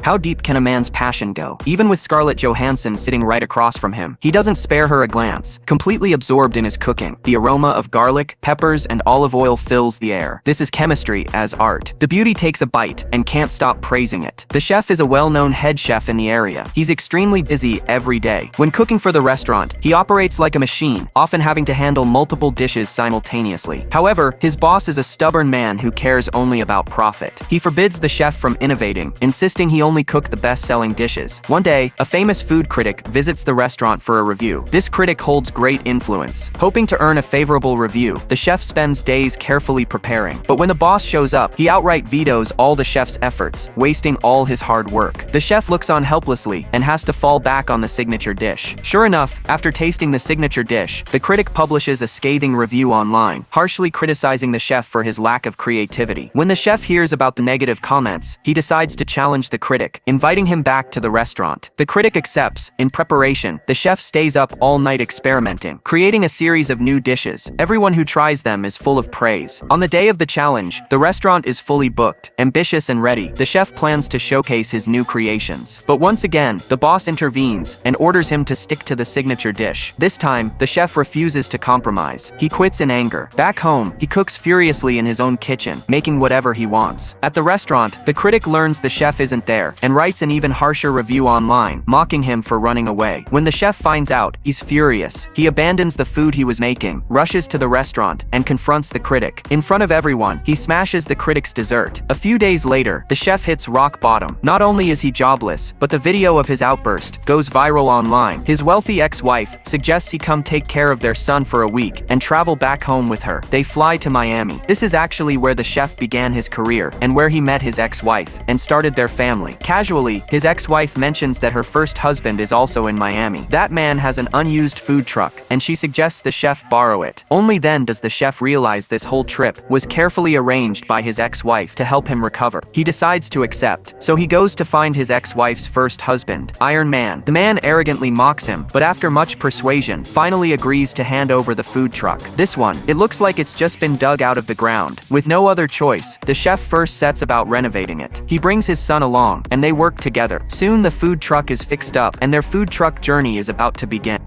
How deep can a man's passion go? Even with Scarlett Johansson sitting right across from him, he doesn't spare her a glance, completely absorbed in his cooking. The aroma of garlic, peppers, and olive oil fills the air. This is chemistry as art. The beauty takes a bite and can't stop praising it. The chef is a well-known head chef in the area. He's extremely busy every day. When cooking for the restaurant, he operates like a machine, often having to handle multiple dishes simultaneously. However, his boss is a stubborn man who cares only about profit. He forbids the chef from innovating, insisting he only cook the best-selling dishes. One day, a famous food critic visits the restaurant for a review. This critic holds great influence. Hoping to earn a favorable review, the chef spends days carefully preparing. But when the boss shows up, he outright vetoes all the chef's efforts, wasting all his hard work. The chef looks on helplessly and has to fall back on the signature dish. Sure enough, after tasting the signature dish, the critic publishes a scathing review online, harshly criticizing the chef for his lack of creativity. When the chef hears about the negative comments, he decides to challenge the critic, inviting him back to the restaurant. The critic accepts. In preparation, the chef stays up all night experimenting, creating a series of new dishes. Everyone who tries them is full of praise. On the day of the challenge, the restaurant is fully booked, ambitious and ready. The chef plans to showcase his new creations. But once again, the boss intervenes and orders him to stick to the signature dish. This time, the chef refuses to compromise. He quits in anger. Back home, he cooks furiously in his own kitchen, making whatever he wants. At the restaurant, the critic learns the chef isn't there and writes an even harsher review online, mocking him for running away. When the chef finds out, he's furious. He abandons the food he was making, rushes to the restaurant, and confronts the critic. In front of everyone, he smashes the critic's dessert. A few days later, the chef hits rock bottom. Not only is he jobless, but the video of his outburst goes viral online. His wealthy ex-wife suggests he come take care of their son for a week and travel back home with her. They fly to Miami. This is actually where the chef began his career and where he met his ex-wife and started their family. Casually, his ex-wife mentions that her first husband is also in Miami. That man has an unused food truck, and she suggests the chef borrow it. Only then does the chef realize this whole trip was carefully arranged by his ex-wife to help him recover. He decides to accept, so he goes to find his ex-wife's first husband, Iron Man. The man arrogantly mocks him, but after much persuasion, finally agrees to hand over the food truck. This one, it looks like it's just been dug out of the ground. With no other choice, the chef first sets about renovating it. He brings his son along, and they work together. Soon the food truck is fixed up, and their food truck journey is about to begin.